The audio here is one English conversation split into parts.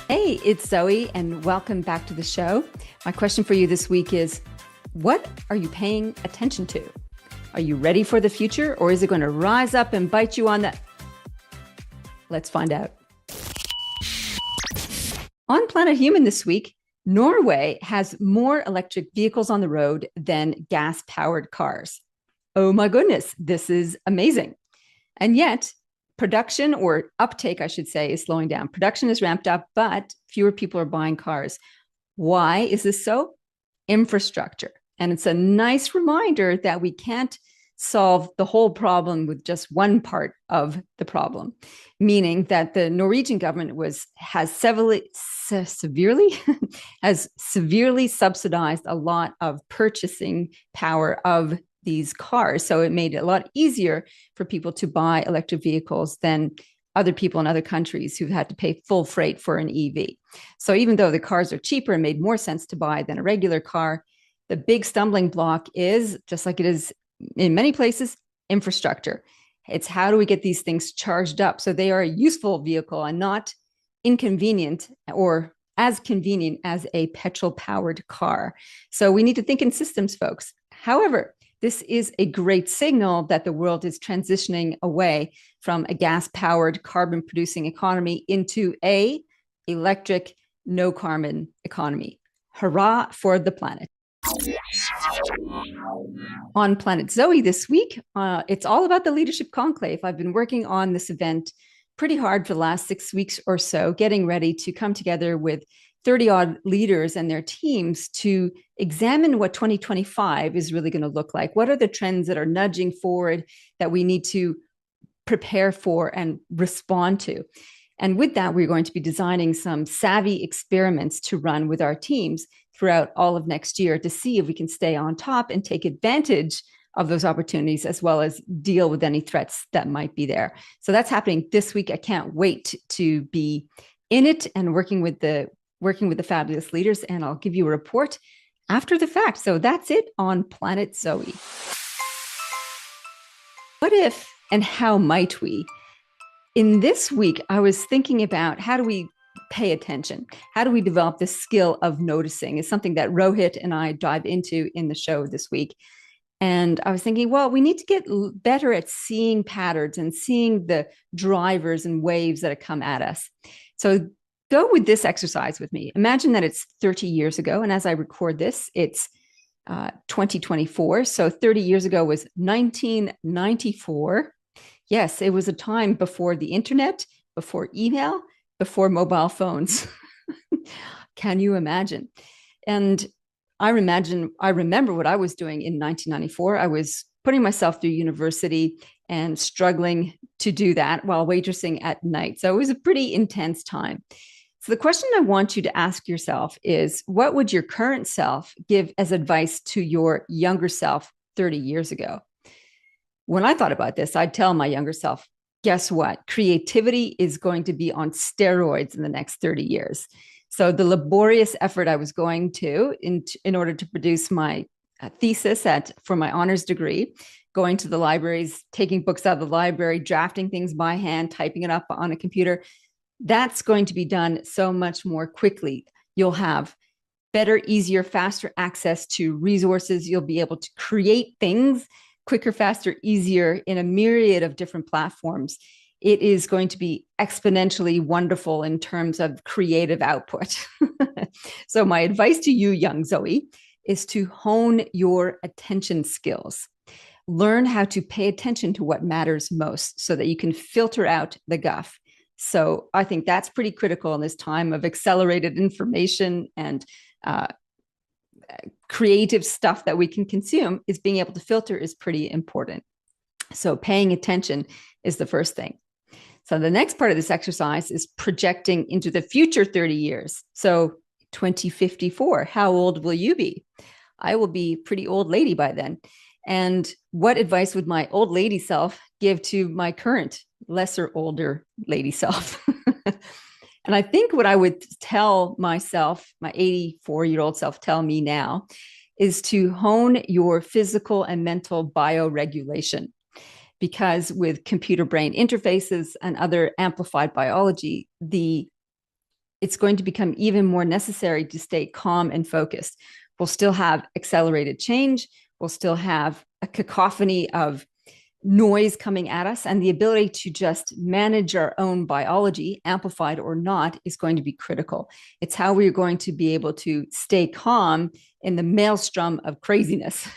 Hey, it's Zoe, and welcome back to the show. My question for you this week is, what are you paying attention to? Are you ready for the future, or is it going to rise up and bite you on the... Let's find out. On Planet Human this week, Norway has more electric vehicles on the road than gas-powered cars. Oh my goodness, this is amazing. And yet, production, or uptake, I should say, is slowing down. Production is ramped up, but fewer people are buying cars. Why is this so? Infrastructure. And it's a nice reminder that we can't solve the whole problem with just one part of the problem, meaning that the Norwegian government has severely subsidized a lot of purchasing power of these cars. So it made it a lot easier for people to buy electric vehicles than other people in other countries who've had to pay full freight for an EV. So even though the cars are cheaper and made more sense to buy than a regular car, the big stumbling block is, just like it is in many places, infrastructure. It's how do we get these things charged up so they are a useful vehicle and not inconvenient or as convenient as a petrol-powered car. So we need to think in systems, folks. However, this is a great signal that the world is transitioning away from a gas-powered, carbon-producing economy into a electric, no-carbon economy. Hurrah for the planet. On Planet Zoe this week, it's all about the Leadership Conclave. I've been working on this event pretty hard for the last 6 weeks or so, getting ready to come together with 30-odd leaders and their teams to examine what 2025 is really going to look like. What are the trends that are nudging forward that we need to prepare for and respond to? And with that, we're going to be designing some savvy experiments to run with our teams throughout all of next year to see if we can stay on top and take advantage of those opportunities, as well as deal with any threats that might be there. So that's happening this week. I can't wait to be in it and working with the fabulous leaders, and I'll give you a report after the fact. So that's it on Planet Zoe. What if and how might we? In this week, I was thinking about how do we pay attention? How do we develop the skill of noticing? Is something that Rohit and I dive into in the show this week. And I was thinking, well, we need to get better at seeing patterns and seeing the drivers and waves that come at us. So go with this exercise with me. Imagine that it's 30 years ago. And as I record this, it's 2024. So 30 years ago was 1994. Yes, it was a time before the internet, before email, before mobile phones. Can you imagine? And I remember what I was doing in 1994. I was putting myself through university and struggling to do that while waitressing at night. So it was a pretty intense time. So the question I want you to ask yourself is, what would your current self give as advice to your younger self 30 years ago? When I thought about this, I'd tell my younger self, guess what? Creativity is going to be on steroids in the next 30 years. So the laborious effort I was going to in order to produce my thesis for my honors degree, going to the libraries, taking books out of the library, drafting things by hand, typing it up on a computer, that's going to be done so much more quickly. You'll have better, easier, faster access to resources. You'll be able to create things quicker, faster, easier in a myriad of different platforms. It is going to be exponentially wonderful in terms of creative output. So my advice to you, young Zoe, is to hone your attention skills. Learn how to pay attention to what matters most so that you can filter out the guff. So I think that's pretty critical in this time of accelerated information and creative stuff that we can consume. Is being able to filter is pretty important. So paying attention is the first thing. So the next part of this exercise is projecting into the future 30 years. So 2054, how old will you be? I will be a pretty old lady by then. And what advice would my old lady self give to my current lesser older lady self? And I think what I would tell myself, my 84-year-old self, tell me now, is to hone your physical and mental bioregulation. Because with computer brain interfaces and other amplified biology, the it's going to become even more necessary to stay calm and focused. We'll still have accelerated change. We'll still have a cacophony of noise coming at us, and the ability to just manage our own biology, amplified or not, is going to be critical. It's how we're going to be able to stay calm in the maelstrom of craziness.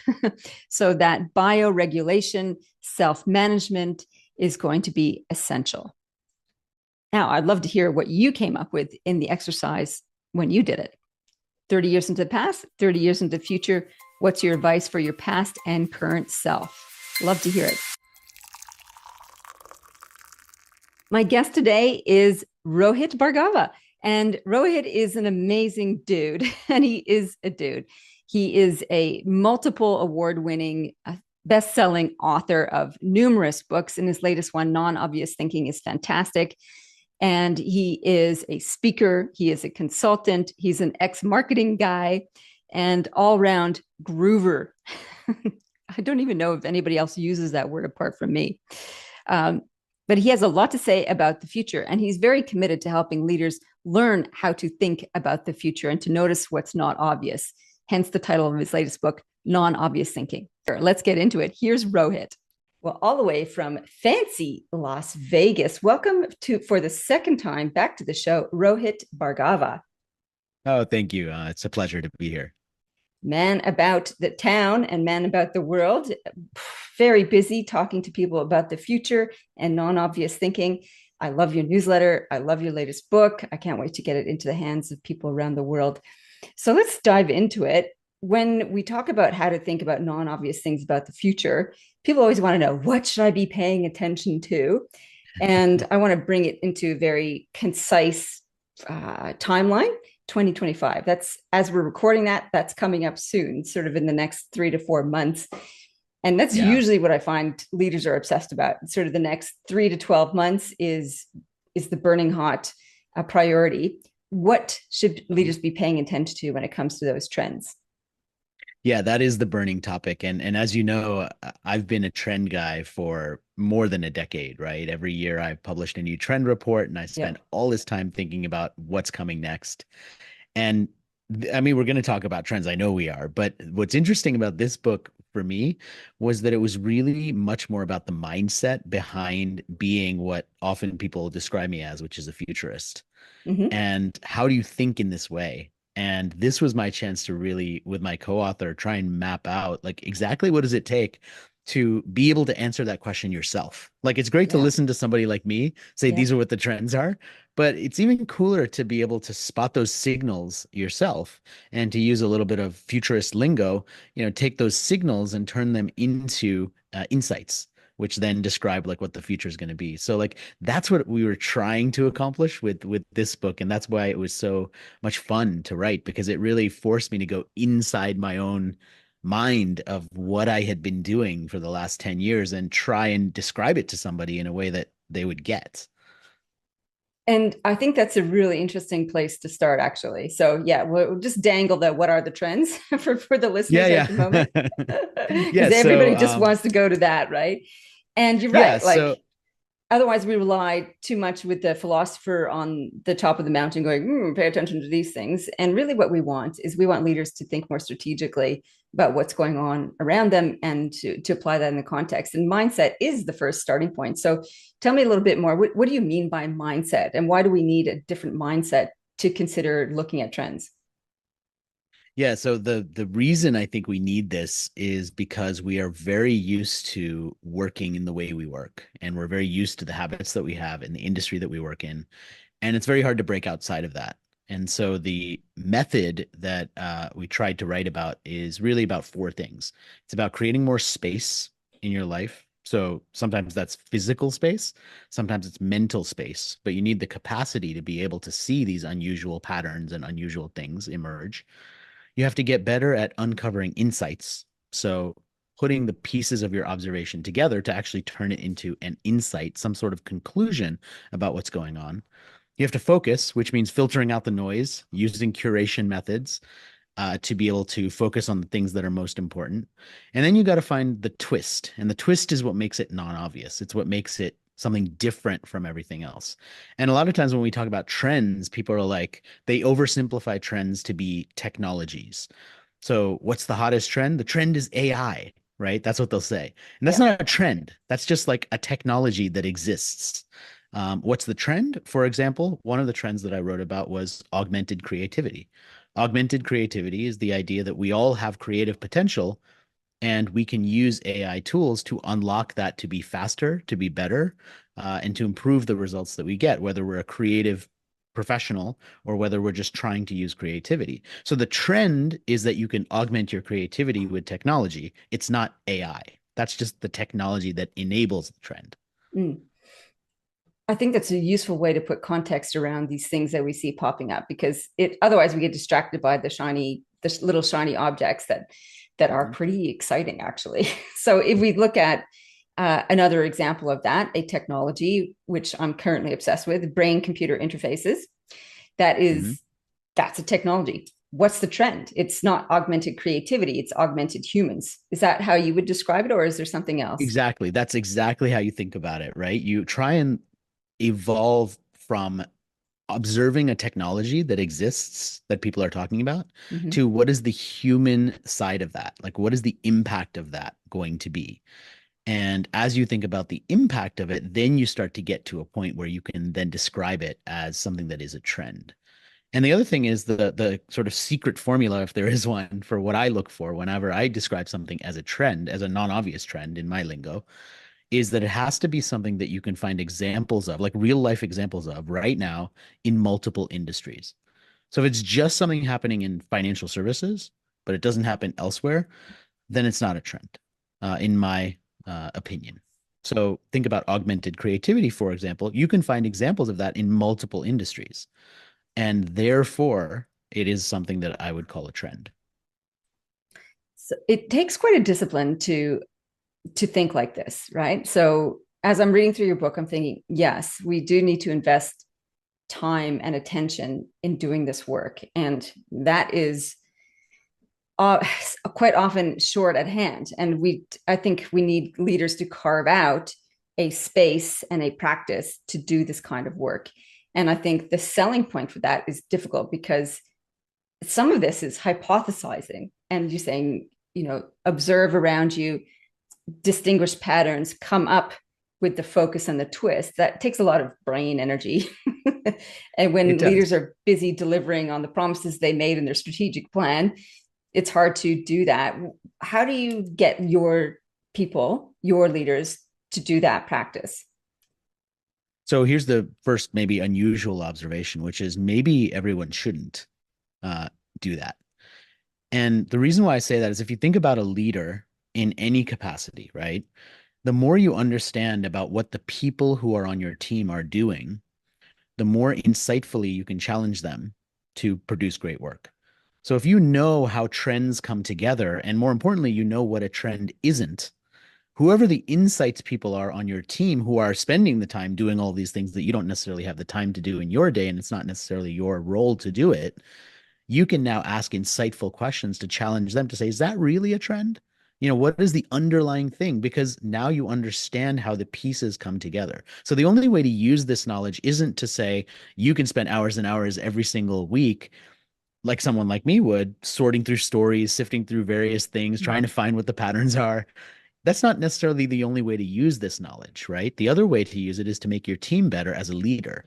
So that bioregulation, self-management is going to be essential. Now, I'd love to hear what you came up with in the exercise when you did it. 30 years into the past, 30 years into the future. What's your advice for your past and current self? Love to hear it. My guest today is Rohit Bhargava. And Rohit is an amazing dude. And he is a dude. He is a multiple award-winning, best-selling author of numerous books. And his latest one, Non-Obvious Thinking, is fantastic. And he is a speaker. He is a consultant. He's an ex-marketing guy and all-round groover. I don't even know if anybody else uses that word apart from me. But he has a lot to say about the future, and he's very committed to helping leaders learn how to think about the future and to notice what's not obvious. Hence the title of his latest book, Non-Obvious Thinking. Let's get into it. Here's Rohit. Well, all the way from fancy Las Vegas. Welcome for the second time back to the show, Rohit Bhargava. Oh, thank you. It's a pleasure to be here. Man about the town and man about the world. Very busy talking to people about the future and non-obvious thinking. I love your newsletter. I love your latest book. I can't wait to get it into the hands of people around the world. So let's dive into it. When we talk about how to think about non-obvious things about the future, people always want to know, what should I be paying attention to? And I want to bring it into a very concise timeline. 2025. That's, as we're recording that, that's coming up soon, sort of in the next 3 to 4 months. And that's usually what I find leaders are obsessed about. Sort of the next 3 to 12 months is the burning hot priority. What should leaders be paying attention to when it comes to those trends? Yeah, that is the burning topic. And as you know, I've been a trend guy for more than a decade, right? Every year I've published a new trend report, and I spent all this time thinking about what's coming next. And I mean, we're going to talk about trends. I know we are. But what's interesting about this book for me was that it was really much more about the mindset behind being what often people describe me as, which is a futurist. Mm-hmm. And how do you think in this way? And this was my chance to really, with my co-author, try and map out like exactly what does it take to be able to answer that question yourself. Like, it's great to Yeah. listen to somebody like me say Yeah. these are what the trends are, but it's even cooler to be able to spot those signals yourself and to use a little bit of futurist lingo, take those signals and turn them into insights, which then describe like what the future is going to be. So like that's what we were trying to accomplish with this book, and that's why it was so much fun to write, because it really forced me to go inside my own mind of what I had been doing for the last 10 years and try and describe it to somebody in a way that they would get. And I think that's a really interesting place to start, actually. So, yeah, we'll just dangle the what are the trends for the Yeah, listeners right at the moment, yeah. Yeah, because so everybody just wants to go to that, right? And you're yeah, right. so Like, otherwise, we rely too much with the philosopher on the top of the mountain going, pay attention to these things. And really, what we want is we want leaders to think more strategically about what's going on around them and to apply that in the context. And mindset is the first starting point. So tell me a little bit more. What do you mean by mindset? And why do we need a different mindset to consider looking at trends? yeah, so the reason I think we need this is because we are very used to working in the way we work, and we're very used to the habits that we have in the industry that we work in, and it's very hard to break outside of that. And so the method that we tried to write about is really about four things. It's about creating more space in your life. So sometimes that's physical space, sometimes it's mental space, but you need the capacity to be able to see these unusual patterns and unusual things emerge. You have to get better at uncovering insights. So putting the pieces of your observation together to actually turn it into an insight, some sort of conclusion about what's going on. You have to focus, which means filtering out the noise, using curation methods to be able to focus on the things that are most important. And then you got to find the twist. And the twist is what makes it non-obvious. It's what makes it something different from everything else. And a lot of times when we talk about trends, people are like, they oversimplify trends to be technologies. So what's the hottest trend? The trend is AI, right? That's what they'll say. And that's Yeah. not a trend. That's just like a technology that exists. What's the trend? For example, one of the trends that I wrote about was augmented creativity. Augmented creativity is the idea that we all have creative potential and we can use AI tools to unlock that to be faster, to be better, and to improve the results that we get, whether we're a creative professional or whether we're just trying to use creativity. So the trend is that you can augment your creativity with technology. It's not AI. That's just the technology that enables the trend. Mm. I think that's a useful way to put context around these things that we see popping up, because it otherwise we get distracted by the little shiny objects that are Mhm. pretty exciting, actually. So if we look at another example of that, a technology which I'm currently obsessed with, brain computer interfaces, that Mhm. is that's a technology. What's the trend? It's not augmented creativity, it's augmented humans. Is that how you would describe it, or is there something else? Exactly. That's exactly how you think about it, right? You try and evolve from observing a technology that exists that people are talking about Mm-hmm. to what is the human side of that? Like, what is the impact of that going to be? And as you think about the impact of it, then you start to get to a point where you can then describe it as something that is a trend. And the other thing is the sort of secret formula, if there is one, for what I look for whenever I describe something as a trend, as a non-obvious trend in my lingo, is that it has to be something that you can find examples of, like real life examples of right now in multiple industries. So if it's just something happening in financial services, but it doesn't happen elsewhere, then it's not a trend, in my opinion. So think about augmented creativity, for example. You can find examples of that in multiple industries. And therefore, it is something that I would call a trend. So it takes quite a discipline to think like this, right? So as I'm reading through your book, I'm thinking, yes, we do need to invest time and attention in doing this work, and that is quite often short at hand. And I think we need leaders to carve out a space and a practice to do this kind of work. And I think the selling point for that is difficult, because some of this is hypothesizing, and you're saying, observe around you, distinguish patterns, come up with the focus and the twist. That takes a lot of brain energy. And It when leaders does. are busy delivering on the promises they made in their strategic plan, it's hard to do that. How do you get your people, your leaders, to do that practice? So here's the first maybe unusual observation, which is maybe everyone shouldn't uh, do that. And the reason why I say that is if you think about a leader in any capacity, right? The more you understand about what the people who are on your team are doing, the more insightfully you can challenge them to produce great work. So if you know how trends come together, and more importantly, you know what a trend isn't, whoever the insights people are on your team who are spending the time doing all these things that you don't necessarily have the time to do in your day, and it's not necessarily your role to do it, you can now ask insightful questions to challenge them to say, is that really a trend? What is the underlying thing? Because now you understand how the pieces come together. So the only way to use this knowledge isn't to say you can spend hours and hours every single week, like someone like me would, sorting through stories, sifting through various things, trying to find what the patterns are. That's not necessarily the only way to use this knowledge, right? The other way to use it is to make your team better as a leader.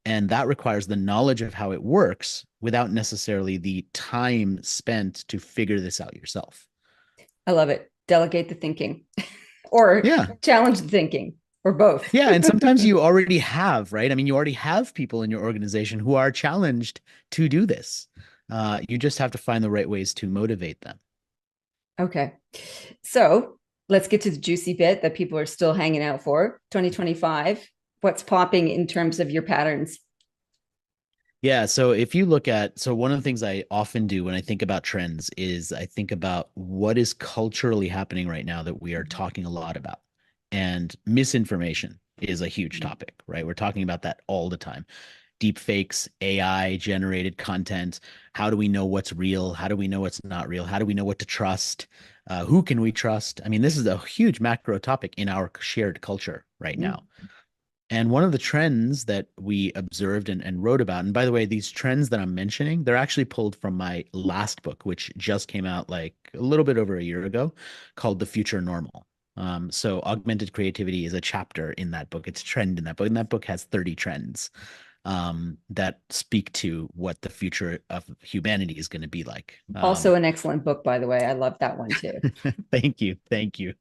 And that requires the knowledge of how it works without necessarily the time spent to figure this out yourself. I love it. Delegate the thinking, or Yeah. challenge the thinking, or both. Yeah. And sometimes you already have, right? I mean, you already have people in your organization who are challenged to do this. You just have to find the right ways to motivate them. Okay. So let's get to the juicy bit that people are still hanging out for. 2025. What's popping in terms of your patterns? Yeah, so if you look at, so one of the things I often do when I think about trends is I think about what is culturally happening right now that we are talking a lot about. And misinformation is a huge topic, right? We're talking about that all the time. Deep fakes, AI generated content. How do we know what's real? How do we know what's not real? How do we know what to trust? Who can we trust? I mean, this is a huge macro topic in our shared culture right Mm. now. And one of the trends that we observed and wrote about, and by the way, these trends that I'm mentioning, they're actually pulled from my last book, which just came out like a little bit over a year ago, called The Future Normal. So augmented creativity is a chapter in that book. It's a trend in that book. And that book has 30 trends that speak to what the future of humanity is going to be like. Also, an excellent book, by the way. I love that one too. Thank you. Thank you.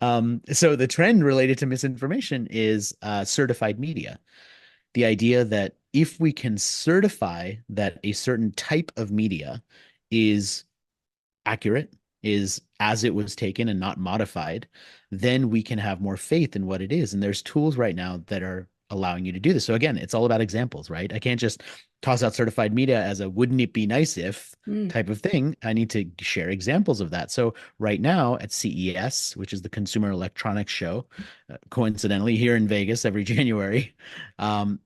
So the trend related to misinformation is certified media. The idea that if we can certify that a certain type of media is accurate, is as it was taken and not modified, then we can have more faith in what it is. And there's tools right now that are allowing you to do this. So again, it's all about examples, right? I can't just toss out certified media as a wouldn't it be nice if Mm. type of thing. I need to share examples of that. So right now at CES, which is the Consumer Electronics Show, coincidentally here in Vegas every January,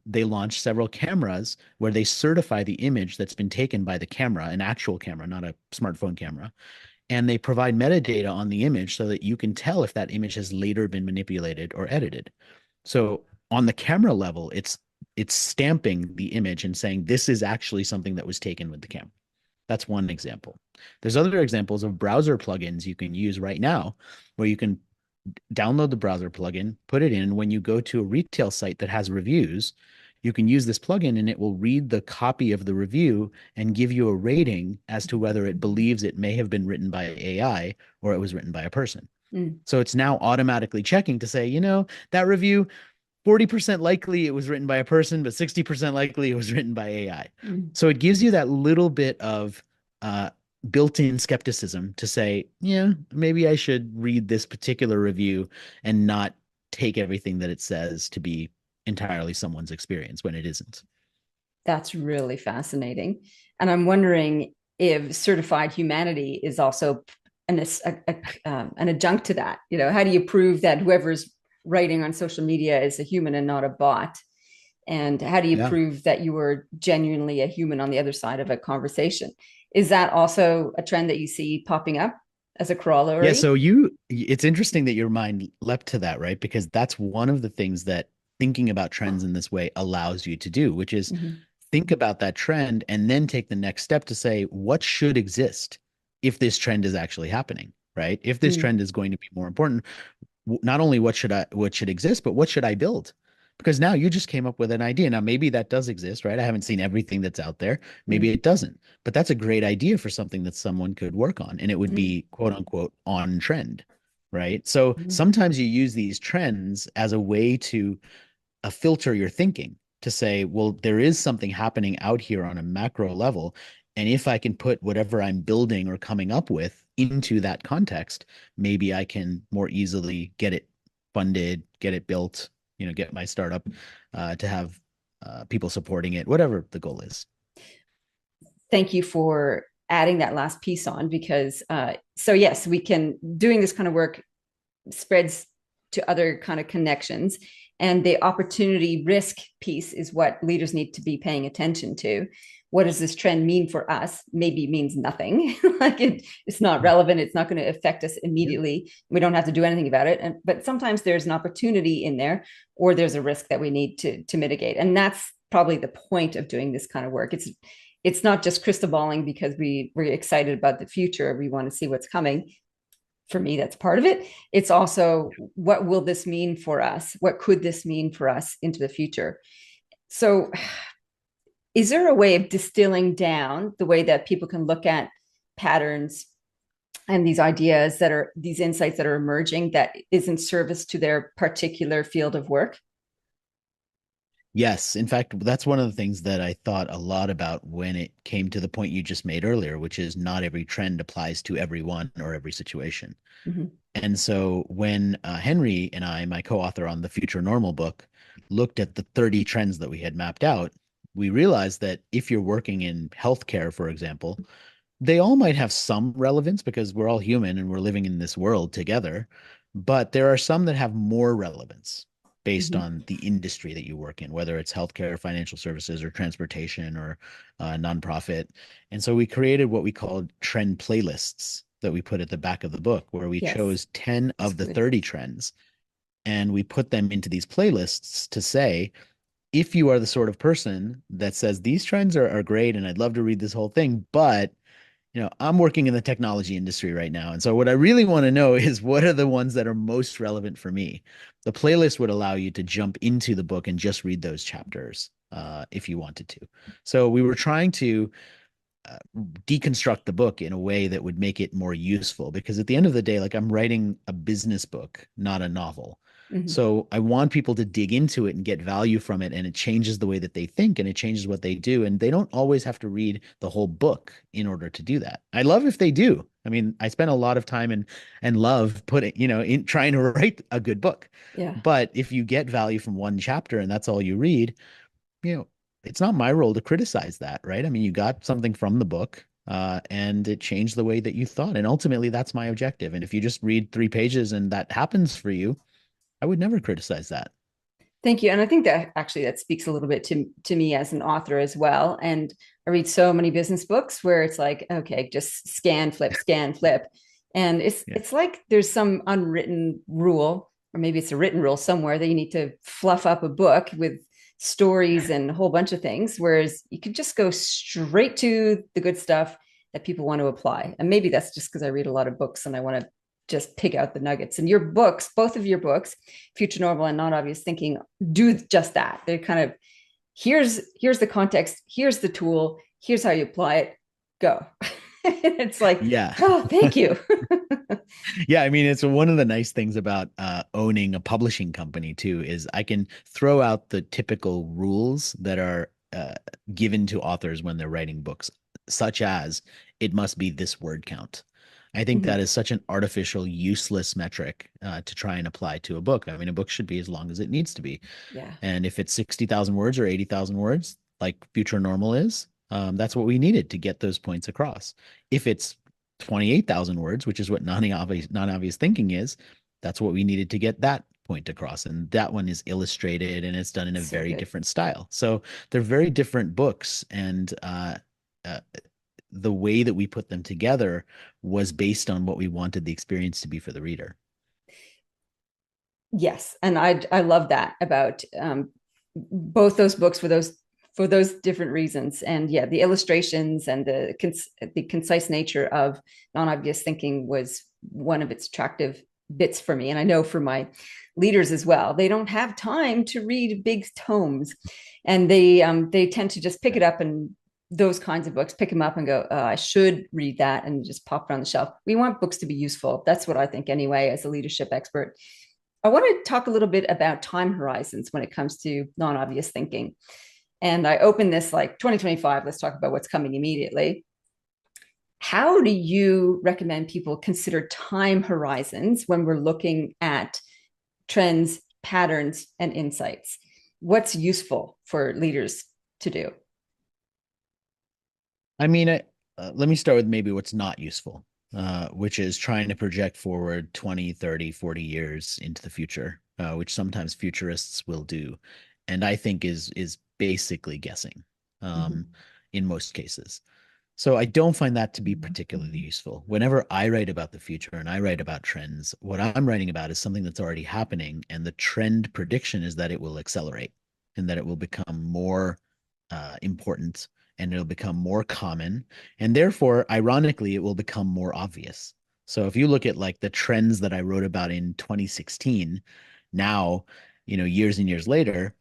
they launch several cameras where they certify the image that's been taken by the camera, an actual camera, not a smartphone camera, and they provide metadata on the image so that you can tell if that image has later been manipulated or edited. So on the camera level, it's stamping the image and saying this is actually something that was taken with the camera. That's one example. There's other examples of browser plugins you can use right now where you can download the browser plugin, put it in. When you go to a retail site that has reviews, you can use this plugin and it will read the copy of the review and give you a rating as to whether it believes it may have been written by AI or it was written by a person. Mm. So it's now automatically checking to say, that review, 40% likely it was written by a person, but 60% likely it was written by AI. Mm. So it gives you that little bit of built-in skepticism to say, yeah, maybe I should read this particular review and not take everything that it says to be entirely someone's experience when it isn't. That's really fascinating. And I'm wondering if certified humanity is also an adjunct to that. How do you prove that whoever's writing on social media is a human and not a bot? And how do you Yeah. prove that you were genuinely a human on the other side of a conversation? Is that also a trend that you see popping up as a Yeah, corollary? so it's interesting that your mind leapt to that, right? Because that's one of the things that thinking about trends in this way allows you to do, which is Mm-hmm. think about that trend and then take the next step to say, what should exist if this trend is actually happening, right? If this Mm. trend is going to be more important, not only what should exist, but what should I build? Because now you just came up with an idea. Now maybe that does exist, right? I haven't seen everything that's out there. Maybe Mm. it doesn't, but that's a great idea for something that someone could work on, and it would Mm. be quote unquote on trend, right? So Mm. sometimes you use these trends as a way to filter your thinking to say, well, there is something happening out here on a macro level. And if I can put whatever I'm building or coming up with into that context, maybe I can more easily get it funded, get it built, get my startup to have people supporting it, whatever the goal is. Thank you for adding that last piece on, because so yes, we can doing this kind of work spreads to other kind of connections, and the opportunity risk piece is what leaders need to be paying attention to. What does this trend mean for us? Maybe it means nothing. Like it's not relevant, it's not going to affect us Yeah. immediately, we don't have to do anything about it, but sometimes there's an opportunity in there, or there's a risk that we need to mitigate, and that's probably the point of doing this kind of work. It's not just crystal balling because we're excited about the future, we want to see what's coming. For me, that's part of it. It's also, what will this mean for us? What could this mean for us into the future? So is there a way of distilling down the way that people can look at patterns and these ideas, that are these insights that are emerging, that is in service to their particular field of work? Yes. In fact, that's one of the things that I thought a lot about when it came to the point you just made earlier, which is not every trend applies to everyone or every situation. Mm-hmm. And so when Henry and I, my co-author on the Future Normal book, looked at the 30 trends that we had mapped out, we realized that if you're working in healthcare, for example, they all might have some relevance because we're all human and we're living in this world together, but there are some that have more relevance based Mm-hmm. on the industry that you work in, whether it's healthcare, financial services, or transportation, or nonprofit. And so we created what we called trend playlists that we put at the back of the book, where we Yes, chose 10 it's of the good. 30 trends and we put them into these playlists to say, if you are the sort of person that says these trends are great and I'd love to read this whole thing, but I'm working in the technology industry right now. And so what I really want to know is what are the ones that are most relevant for me? The playlist would allow you to jump into the book and just read those chapters if you wanted to. So we were trying to deconstruct the book in a way that would make it more useful, because at the end of the day, like, I'm writing a business book, not a novel. Mhm. So I want people to dig into it and get value from it, and it changes the way that they think and it changes what they do, and they don't always have to read the whole book in order to do that. I love if they do. I mean, I spend a lot of time and love putting, in trying to write a good book. Yeah. But if you get value from one chapter and that's all you read, you know, it's not my role to criticize that, right? I mean, you got something from the book, and it changed the way that you thought. And ultimately, that's my objective. And if you just read 3 pages and that happens for you, I would never criticize that. Thank you. And I think that actually that speaks a little bit to me as an author as well. And I read so many business books where it's like, okay, just scan, flip, scan, flip. And it's Yeah. it's like there's some unwritten rule, or maybe it's a written rule somewhere, that you need to fluff up a book with stories and a whole bunch of things. Whereas you could just go straight to the good stuff that people want to apply. And maybe that's just because I read a lot of books and I want to just pick out the nuggets. And your books, both of your books, Future Normal and Non Obvious Thinking, do just that. They're kind of, here's the context, here's the tool, here's how you apply it, go. It's like, Yeah. oh, thank you. Yeah, I mean, it's one of the nice things about owning a publishing company too, is I can throw out the typical rules that are given to authors when they're writing books, such as it must be this word count. I think that Mhm. is such an artificial, useless metric to try and apply to a book. I mean, a book should be as long as it needs to be. Yeah. And if it's 60,000 words or 80,000 words, like Future Normal is, that's what we needed to get those points across. If it's 28,000 words, which is what non-obvious thinking is, that's what we needed to get that point across. And that one is illustrated and it's done in a So very good. different style. So they're very different books. And uh, the way that we put them together was based on what we wanted the experience to be for the reader. Yes. And I love that about both those books for those different reasons. And yeah, the illustrations and the concise nature of non-obvious thinking was one of its attractive bits for me. And I know for my leaders as well, they don't have time to read big tomes, and they tend to just pick it up, and those kinds of books, pick them up and go, I should read that, and just pop it on the shelf. We want books to be useful. That's what I think anyway, as a leadership expert. I want to talk a little bit about time horizons when it comes to non-obvious thinking. And I open this like 2025. Let's talk about what's coming immediately. How do you recommend people consider time horizons when we're looking at trends, patterns, and insights? What's useful for leaders to do? I mean, let me start with maybe what's not useful, which is trying to project forward 20, 30, 40 years into the future, which sometimes futurists will do. And I think is basically guessing Mm-hmm. in most cases. So I don't find that to be particularly useful. Whenever I write about the future and I write about trends, what I'm writing about is something that's already happening. And the trend prediction is that it will accelerate and that it will become more important, and it'll become more common. And therefore, ironically, it will become more obvious. So if you look at like the trends that I wrote about in 2016, now, years and years later,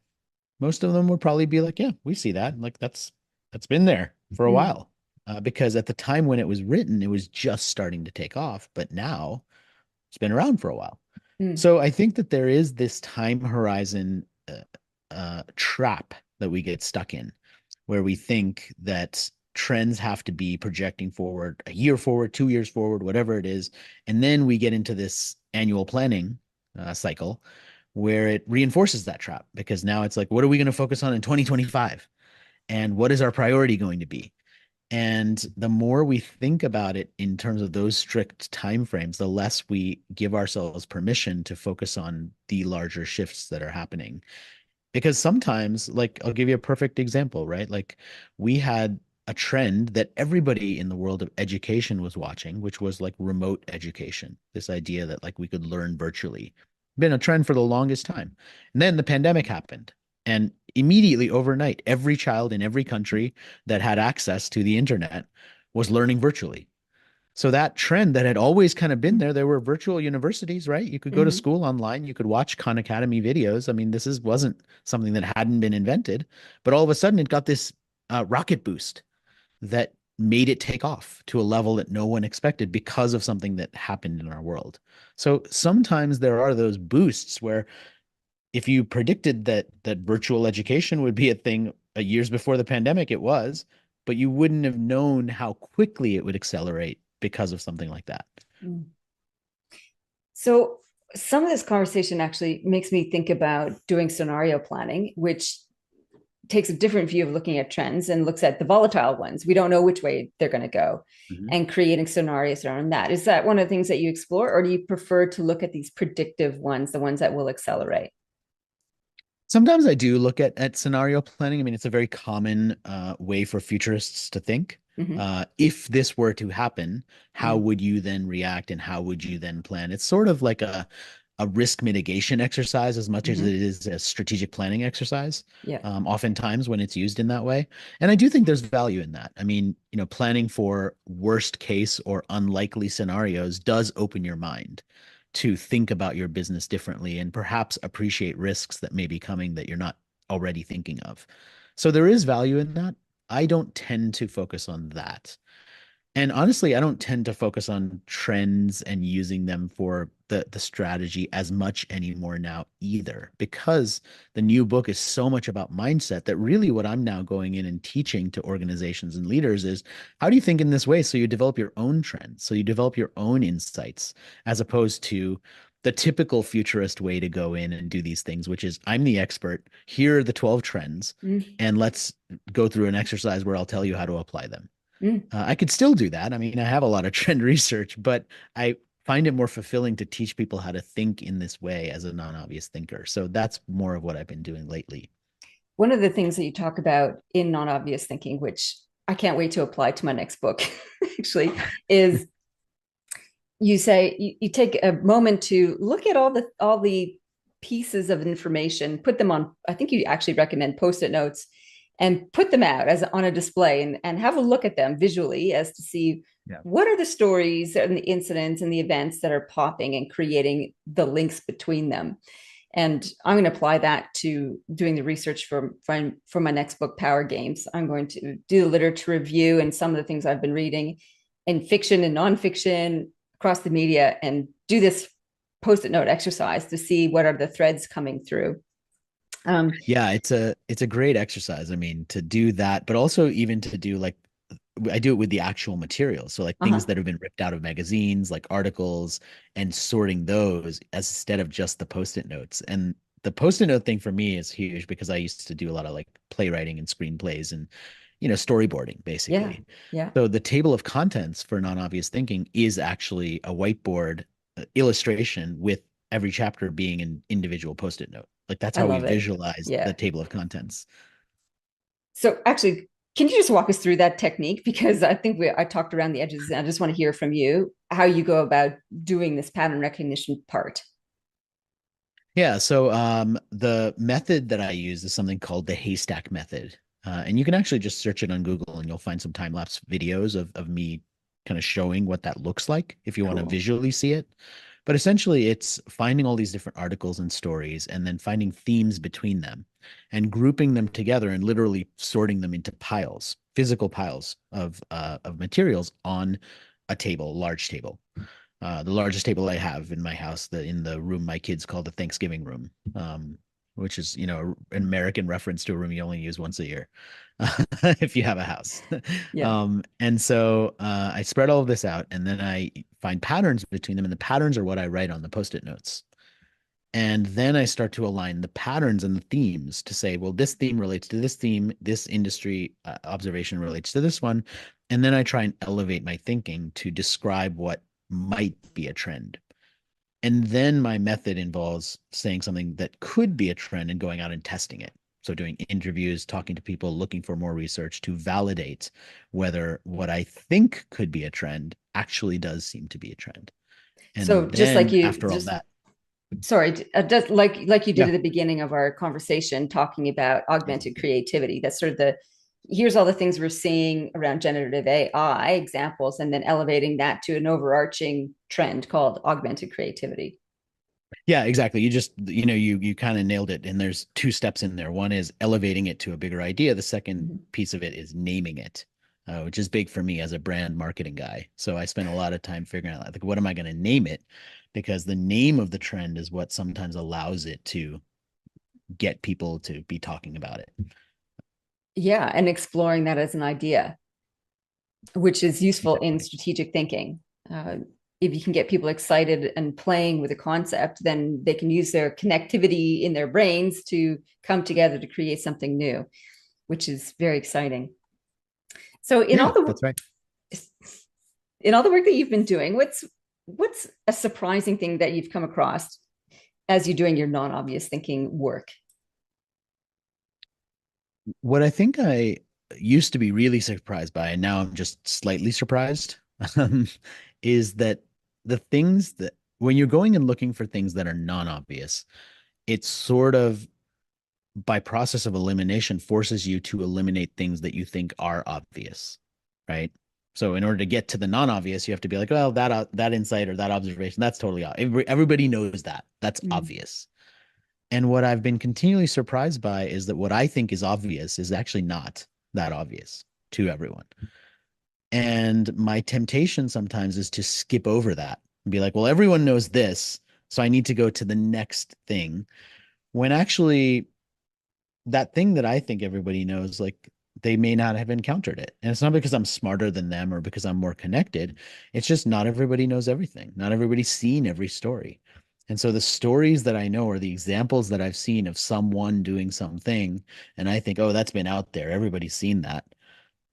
most of them would probably be like, yeah, we see that. Like that's been there for a Mm, while. Because at the time when it was written, it was just starting to take off, but now it's been around for a while. mm, So I think that there is this time horizon trap that we get stuck in, where we think that trends have to be projecting forward a year forward, 2 years forward, whatever it is. And then we get into this annual planning cycle where it reinforces that trap, because now it's like, what are we going to focus on in 2025? And what is our priority going to be? And the more we think about it in terms of those strict timeframes, the less we give ourselves permission to focus on the larger shifts that are happening. Because sometimes, like, I'll give you a perfect example, right? Like, we had a trend that everybody in the world of education was watching, which was like remote education. This idea that like we could learn virtually. been a trend for the longest time. And then the pandemic happened. And immediately overnight, every child in every country that had access to the internet was learning virtually. So that trend that had always kind of been there were virtual universities, right? You could go to Mhm. school online, you could watch Khan Academy videos. I mean, this is wasn't something that hadn't been invented, but all of a sudden it got this rocket boost that made it take off to a level that no one expected because of something that happened in our world. So sometimes there are those boosts where if you predicted that virtual education would be a thing years before the pandemic, it was, but you wouldn't have known how quickly it would accelerate because of something like that. Mm. So some of this conversation actually makes me think about doing scenario planning, which takes a different view of looking at trends and looks at the volatile ones. We don't know which way they're going to go, Mhm. and creating scenarios around that. Is that one of the things that you explore, or do you prefer to look at these predictive ones, the ones that will accelerate? Sometimes I do look at scenario planning. I mean, it's a very common way for futurists to think. Mm-hmm. If this were to happen, how Mm-hmm. would you then react and how would you then plan? It's sort of like a risk mitigation exercise as much as Mm-hmm. it is a strategic planning exercise, Yeah. oftentimes when it's used in that way. And I do think there's value in that. I mean, planning for worst case or unlikely scenarios does open your mind to think about your business differently and perhaps appreciate risks that may be coming that you're not already thinking of. So there is value in that. I don't tend to focus on that. And honestly, I don't tend to focus on trends and using them for the strategy as much anymore now either, because the new book is so much about mindset that really what I'm now going in and teaching to organizations and leaders is how do you think in this way so you develop your own trends, so you develop your own insights, as opposed to the typical futurist way to go in and do these things, which is I'm the expert, here are the 12 trends, Mm-hmm. and let's go through an exercise where I'll tell you how to apply them. Mm-hmm. I could still do that. I mean, I have a lot of trend research, but I find it more fulfilling to teach people how to think in this way as a non-obvious thinker. So that's more of what I've been doing lately. One of the things that you talk about in non-obvious thinking, which I can't wait to apply to my next book, actually, is you say you take a moment to look at all the pieces of information, put them on. I think you actually recommend post-it notes, and put them out as on a display, and have a look at them visually as to see Yeah. what are the stories and the incidents and the events that are popping and creating the links between them. And I'm going to apply that to doing the research for my next book, Power Games. I'm going to do the literature review and some of the things I've been reading in fiction and nonfiction across the media, and do this post-it note exercise to see what are the threads coming through. Yeah, it's a great exercise. I mean, to do that, but also even to do like I do it with the actual material. So like things Uh-huh. that have been ripped out of magazines, like articles, and sorting those as instead of just the post-it notes. And the post-it note thing for me is huge because I used to do a lot of like playwriting and screenplays and storyboarding Yeah. basically. Yeah. So the table of contents for non-obvious thinking is actually a whiteboard illustration with every chapter being an individual post-it note. Like that's I how we love it. visualize the Yeah. table of contents. So actually, can you just walk us through that technique? Because I think I talked around the edges, and I just want to hear from you how you go about doing this pattern recognition part. Yeah, so the method that I use is something called the Haystack method. And you can actually just search it on Google and you'll find some time-lapse videos of me kind of showing what that looks like if you want to Cool. visually see it. But essentially, it's finding all these different articles and stories and then finding themes between them and grouping them together and literally sorting them into piles, physical piles of materials on a table, a large table. The largest table I have in my house, in the room my kids call the Thanksgiving room, which is, an American reference to a room you only use once a year, if you have a house. Yeah. And so I spread all of this out and then I find patterns between them. And the patterns are what I write on the post-it notes. And then I start to align the patterns and the themes to say, well, this theme relates to this theme, this industry observation relates to this one. And then I try and elevate my thinking to describe what might be a trend. And then my method involves saying something that could be a trend and going out and testing it. So doing interviews, talking to people, looking for more research to validate whether what I think could be a trend actually does seem to be a trend. So And just like then you after all just that, sorry, just like you did Yeah. at the beginning of our conversation, talking about augmented creativity. That's sort of the here's all the things we're seeing around generative AI examples, and then elevating that to an overarching trend called augmented creativity. Yeah, exactly. You just, you kind of nailed it. And there's two steps in there. One is elevating it to a bigger idea. The second Mhm. piece of it is naming it, which is big for me as a brand marketing guy. So I spend a lot of time figuring out, like, what am I going to name it? Because the name of the trend is what sometimes allows it to get people to be talking about it. Yeah, and exploring that as an idea, which is useful in Exactly. strategic thinking. Uh, if you can get people excited and playing with a concept, then they can use their connectivity in their brains to come together to create something new, which is very exciting. So Yeah, that's right. in all the work that you've been doing, what's a surprising thing that you've come across as you're doing your non-obvious thinking work? What I think I used to be really surprised by, and now I'm just slightly surprised, um, is that the things that when you're going and looking for things that are non-obvious, it's sort of by process of elimination forces you to eliminate things that you think are obvious, right? So in order to get to the non-obvious, you have to be like, well, that insight or that observation, that's totally everybody knows that. That's Mm. obvious. And what I've been continually surprised by is that what I think is obvious is actually not that obvious to everyone. And my temptation sometimes is to skip over that and be like, well, everyone knows this, so I need to go to the next thing. When actually, that thing that I think everybody knows, like, they may not have encountered it. And it's not because I'm smarter than them or because I'm more connected. It's just not everybody knows everything. Not everybody's seen every story. And so the stories that I know are the examples that I've seen of someone doing something. And I think, oh, that's been out there. Everybody's seen that.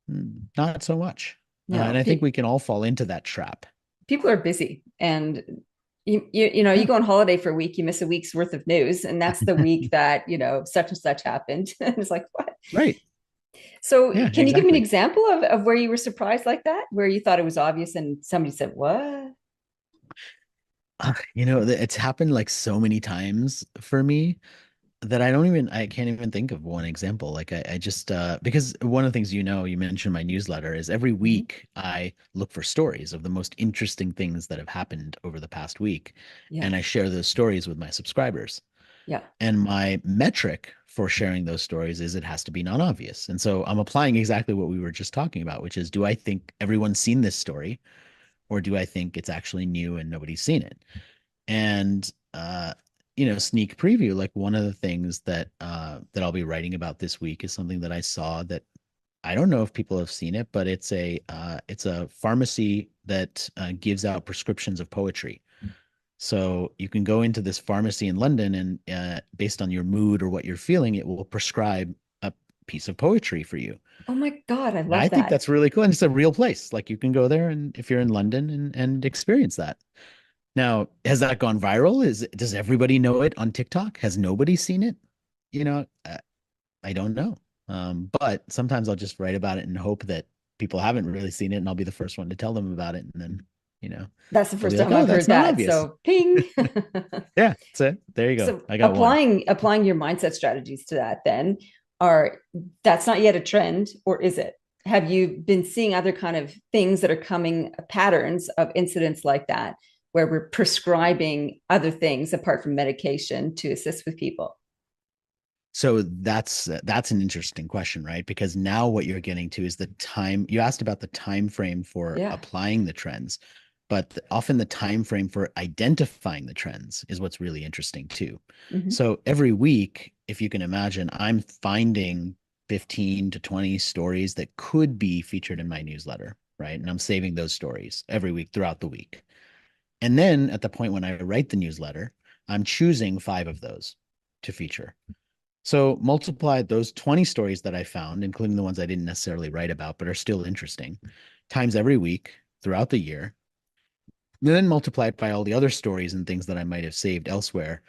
Not so much. No, And I think we can all fall into that trap. people are busy, and you Yeah. go on holiday for a week, you miss a week's worth of news, and that's the week that such and such happened. And it's like, what? Right. So Yeah, can you give me an exactly. example of where you were surprised like that, where you thought it was obvious and somebody said, what? It's happened like so many times for me that I can't even think of one example. Like I just because one of the things, you mentioned my newsletter, is every Mm-hmm. week I look for stories of the most interesting things that have happened over the past week, Yeah. and I share those stories with my subscribers. Yeah. And my metric for sharing those stories is it has to be non-obvious. And so I'm applying exactly what we were just talking about, which is, do I think everyone's seen this story, or do I think it's actually new and nobody's seen it? And sneak preview, like, one of the things that I'll be writing about this week is something that I saw that I don't know if people have seen it, but it's a pharmacy that gives out prescriptions of poetry. So you can go into this pharmacy in London, and based on your mood or what you're feeling, it will prescribe a piece of poetry for you. Oh my God, I And I love think that. that's really cool. And it's a real place. Like, you can go there, and if you're in London, and experience that. Now, has that gone viral? Does everybody know it on TikTok? Has nobody seen it? I don't know. But sometimes I'll just write about it and hope that people haven't really seen it, and I'll be the first one to tell them about it. And then, you know, That's the they'll first be like, time "Oh, I've that's heard not that. obvious." So ping. Yeah, that's it. There you go. So I got one. applying your mindset strategies to that then are that's not yet a trend, or is it? Have you been seeing other kind of things that are coming, patterns of incidents like that, where we're prescribing other things apart from medication to assist with people? So that's an interesting question, right? Because now what you're getting to is the time. You asked about the time frame for Yeah. applying the trends, but often the time frame for identifying the trends is what's really interesting too. Mm-hmm. So every week, if you can imagine, I'm finding 15 to 20 stories that could be featured in my newsletter, right? And I'm saving those stories every week throughout the week. And then at the point when I write the newsletter, I'm choosing 5 of those to feature. So multiply those 20 stories that I found, including the ones I didn't necessarily write about, but are still interesting, times every week throughout the year. And then multiply it by all the other stories and things that I might have saved elsewhere.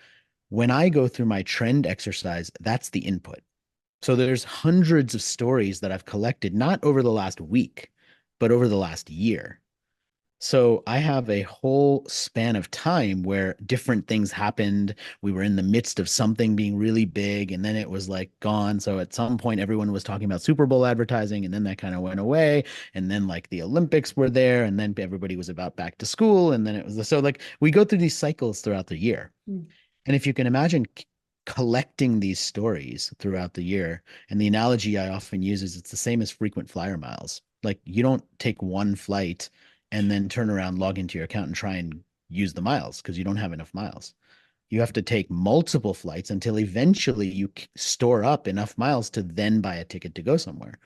When I go through my trend exercise, that's the input. So there's hundreds of stories that I've collected, not over the last week, but over the last year. So I have a whole span of time where different things happened. We were in the midst of something being really big and then it was like gone. So at some point everyone was talking about Super Bowl advertising and then that kind of went away. And then like the Olympics were there and then everybody was about back to school. And then it was so like we go through these cycles throughout the year. Mm. And if you can imagine collecting these stories throughout the year, and the analogy I often use is it's the same as frequent flyer miles. Like you don't take one flight and then turn around, log into your account and try and use the miles because you don't have enough miles. You have to take multiple flights until eventually you store up enough miles to then buy a ticket to go somewhere.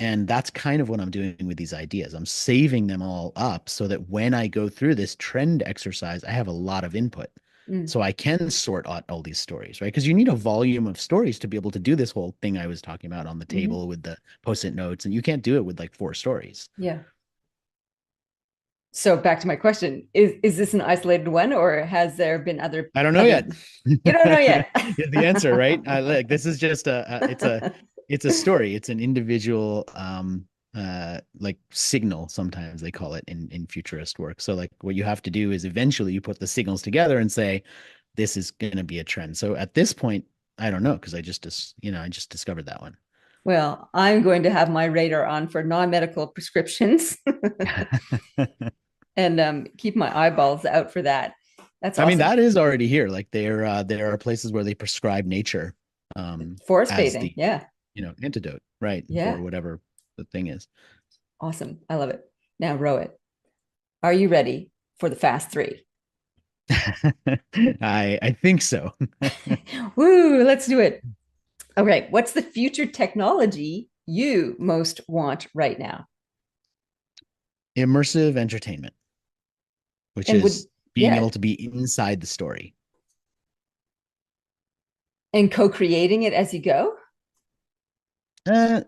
And that's kind of what I'm doing with these ideas. I'm saving them all up so that when I go through this trend exercise, I have a lot of input. Mm. So I can sort out all these stories, right? Because you need a volume of stories to be able to do this whole thing I was talking about on the Hmm. table with the post-it notes. And you can't do it with like four stories. Yeah. So back to my question, is this an isolated one or has there been I don't know other yet. you don't know yet? Is the answer, right? Like this is just it's a story. It's an individual like signal sometimes they call it in futurist work. So like what you have to do is eventually you put the signals together and say this is going to be a trend. So at this point I don't know because I just discovered that one. Well, I'm going to have my radar on for non-medical prescriptions and keep my eyeballs out for that. That's I mean awesome. that is already here. Like there are places where they prescribe nature Forest as bathing. the Yeah. antidote, right, for Yeah. whatever the thing is. Awesome. I love it. Now, Rohit, are you ready for the fast three? I think so. Woo, let's do it. Okay. What's the future technology you most want right now? Immersive entertainment, which And would, is being yeah, able to be inside the story. and co-creating it as you go.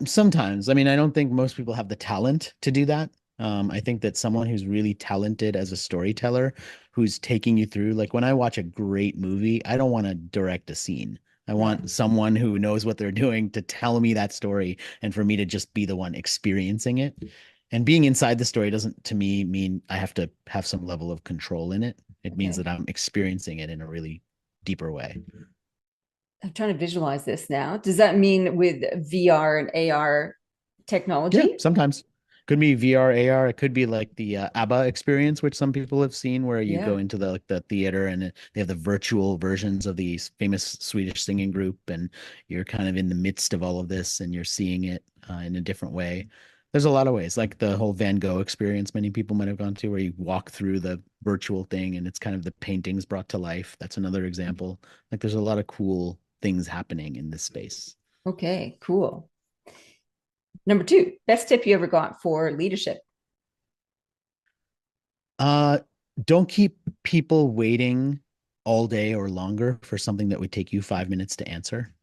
Sometimes. I mean, I don't think most people have the talent to do that. I think that someone who's really talented as a storyteller, who's taking you through, like when I watch a great movie, I don't want to direct a scene. I Yeah. want someone who knows what they're doing to tell me that story and for me to just be the one experiencing it. And being inside the story doesn't, to me, mean I have to have some level of control in it. It means Okay. that I'm experiencing it in a really deeper way. I'm trying to visualize this now. Does that mean with VR and AR Yeah, technology? sometimes. Could be VR, AR. It could be like the ABBA experience, which some people have seen, where you go Yeah. into the theater and they have the virtual versions of these famous Swedish singing group, and you're kind of in the midst of all of this, and you're seeing it in a different way. There's a lot of ways, like the whole Van Gogh experience. Many people might have gone to, where you walk through the virtual thing, and it's kind of the paintings brought to life. That's another example. Like there's a lot of cool things happening in this space. Okay, cool. Number two, best tip you ever got for leadership. Uh, don't keep people waiting all day or longer for something that would take you 5 minutes to answer.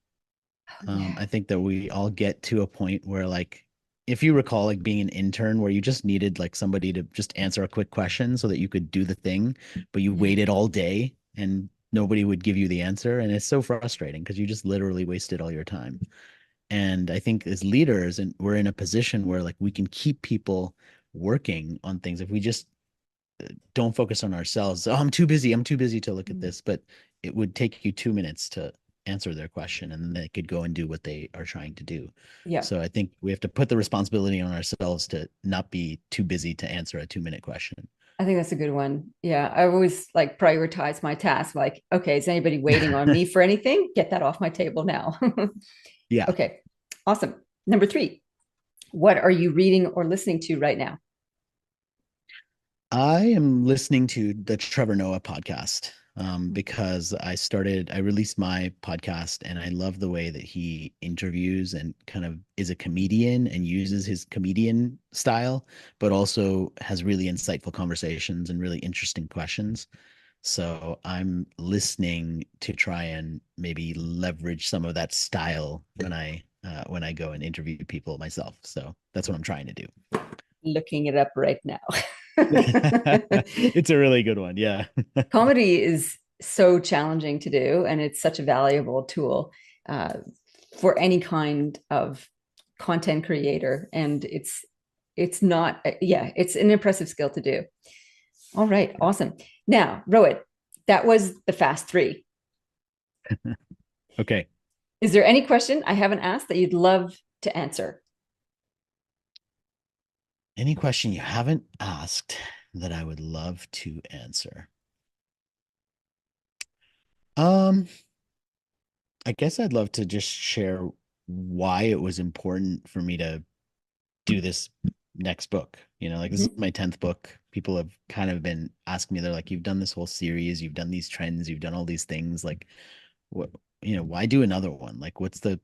Oh, yeah. I think that we all get to a point where, like, if you recall, like being an intern where you just needed like somebody to just answer a quick question so that you could do the thing, but you Yeah. waited all day and nobody would give you the answer. And it's so frustrating because you just literally wasted all your time. And I think as leaders, and we're in a position where like we can keep people working on things if we just don't focus on ourselves. Oh, I'm too busy. I'm too busy to look at Mm. this. But it would take you 2 minutes to answer their question and then they could go and do what they are trying to do. Yeah. So I think we have to put the responsibility on ourselves to not be too busy to answer a 2 minute question. I think that's a good one. Yeah. I always like prioritize my tasks. Like, okay, is anybody waiting on me for anything? Get that off my table now. Yeah. Okay. Awesome. Number three, what are you reading or listening to right now? I am listening to the Trevor Noah podcast because I released my podcast and I love the way that he interviews and kind of is a comedian and uses his comedian style, but also has really insightful conversations and really interesting questions. So I'm listening to try and maybe leverage some of that style when I go and interview people myself. So that's what I'm trying to do. Looking it up right now. It's a really good one. Yeah. Comedy is so challenging to do, and it's such a valuable tool uh, for any kind of content creator. And it's it's not, yeah, it's an impressive skill to do. All right, awesome. Now, Rohit, that was the fast three. Okay. Is there any question I haven't asked that you'd love to answer? Any question you haven't asked that I would love to answer? Um, I guess I'd love to just share why it was important for me to do this next book. Like this is Mhm. my 10th book. People have kind of been asking me, they're like, you've done this whole series, you've done these trends, you've done all these things. Like, what, why do another one? Like, what's the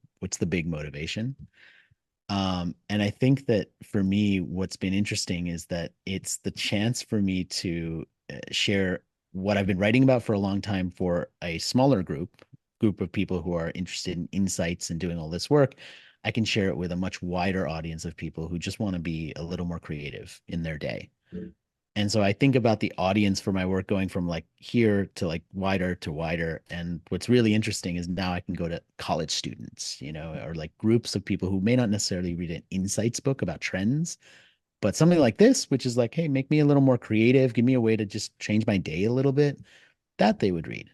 big motivation? And I think that for me, what's been interesting is that it's the chance for me to share what I've been writing about for a long time for a smaller group of people who are interested in insights and doing all this work. I can share it with a much wider audience of people who just want to be a little more creative in their day. And so I think about the audience for my work going from like here to like wider to wider. And what's really interesting is now I can go to college students, or like groups of people who may not necessarily read an insights book about trends, but something like this, which is like, hey, make me a little more creative, give me a way to just change my day a little bit, that they would read.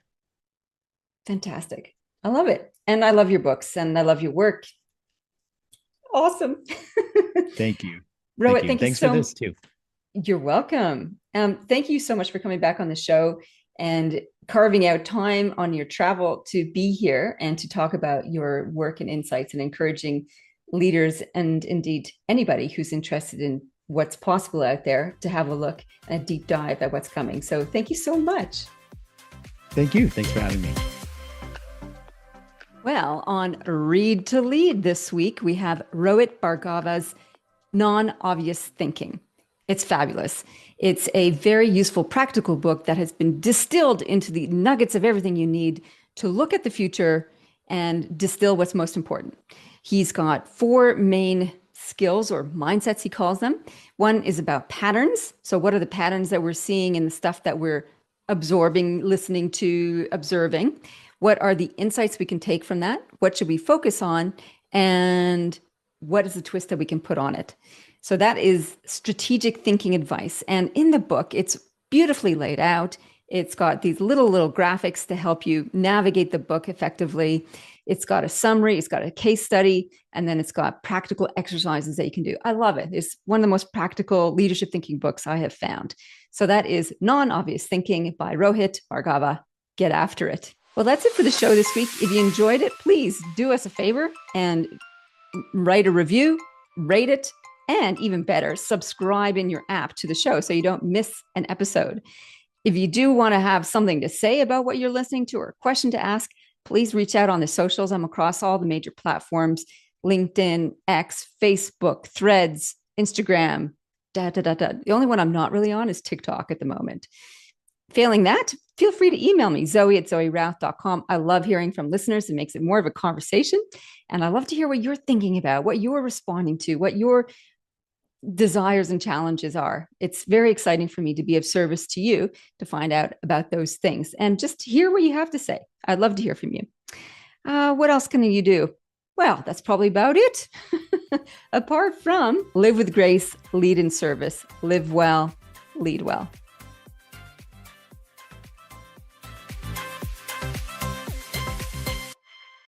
Fantastic. I love it. And I love your books and I love your work. Awesome. Thank you. Thank Rohit, you. And thank you thanks for so. this too. You're welcome. Thank you so much for coming back on the show and carving out time on your travel to be here and to talk about your work and insights and encouraging leaders and indeed anybody who's interested in what's possible out there to have a look and a deep dive at what's coming. So thank you so much. Thank you. Thanks for having me. Well, on Read to Lead this week, we have Rohit Bhargava's Non-Obvious Thinking. It's fabulous. It's a very useful, practical book that has been distilled into the nuggets of everything you need to look at the future and distill what's most important. He's got 4 main skills or mindsets, he calls them. One is about patterns. So, what are the patterns that we're seeing in the stuff that we're absorbing, listening to, observing? What are the insights we can take from that? What should we focus on? And what is the twist that we can put on it? So that is strategic thinking advice. And in the book, it's beautifully laid out. It's got these little graphics to help you navigate the book effectively. It's got a summary, it's got a case study, and then it's got practical exercises that you can do. I love it. It's one of the most practical leadership thinking books I have found. So that is Non-Obvious Thinking by Rohit Bhargava. Get after it. Well, that's it for the show this week. If you enjoyed it, please do us a favor and write a review, rate it, and even better, subscribe in your app to the show so you don't miss an episode. If you do want to have something to say about what you're listening to or a question to ask, please reach out on the socials. I'm across all the major platforms: LinkedIn, X, Facebook, Threads, Instagram. The only one I'm not really on is TikTok at the moment. Failing that, feel free to email me, Zoe at zoerouth.com. I love hearing from listeners. It makes it more of a conversation. And I love to hear what you're thinking about, what you're responding to, what your desires and challenges are. It's very exciting for me to be of service to you to find out about those things and just hear what you have to say. I'd love to hear from you. What else can you do? Well, that's probably about it. Apart from live with grace, lead in service, live well, lead well.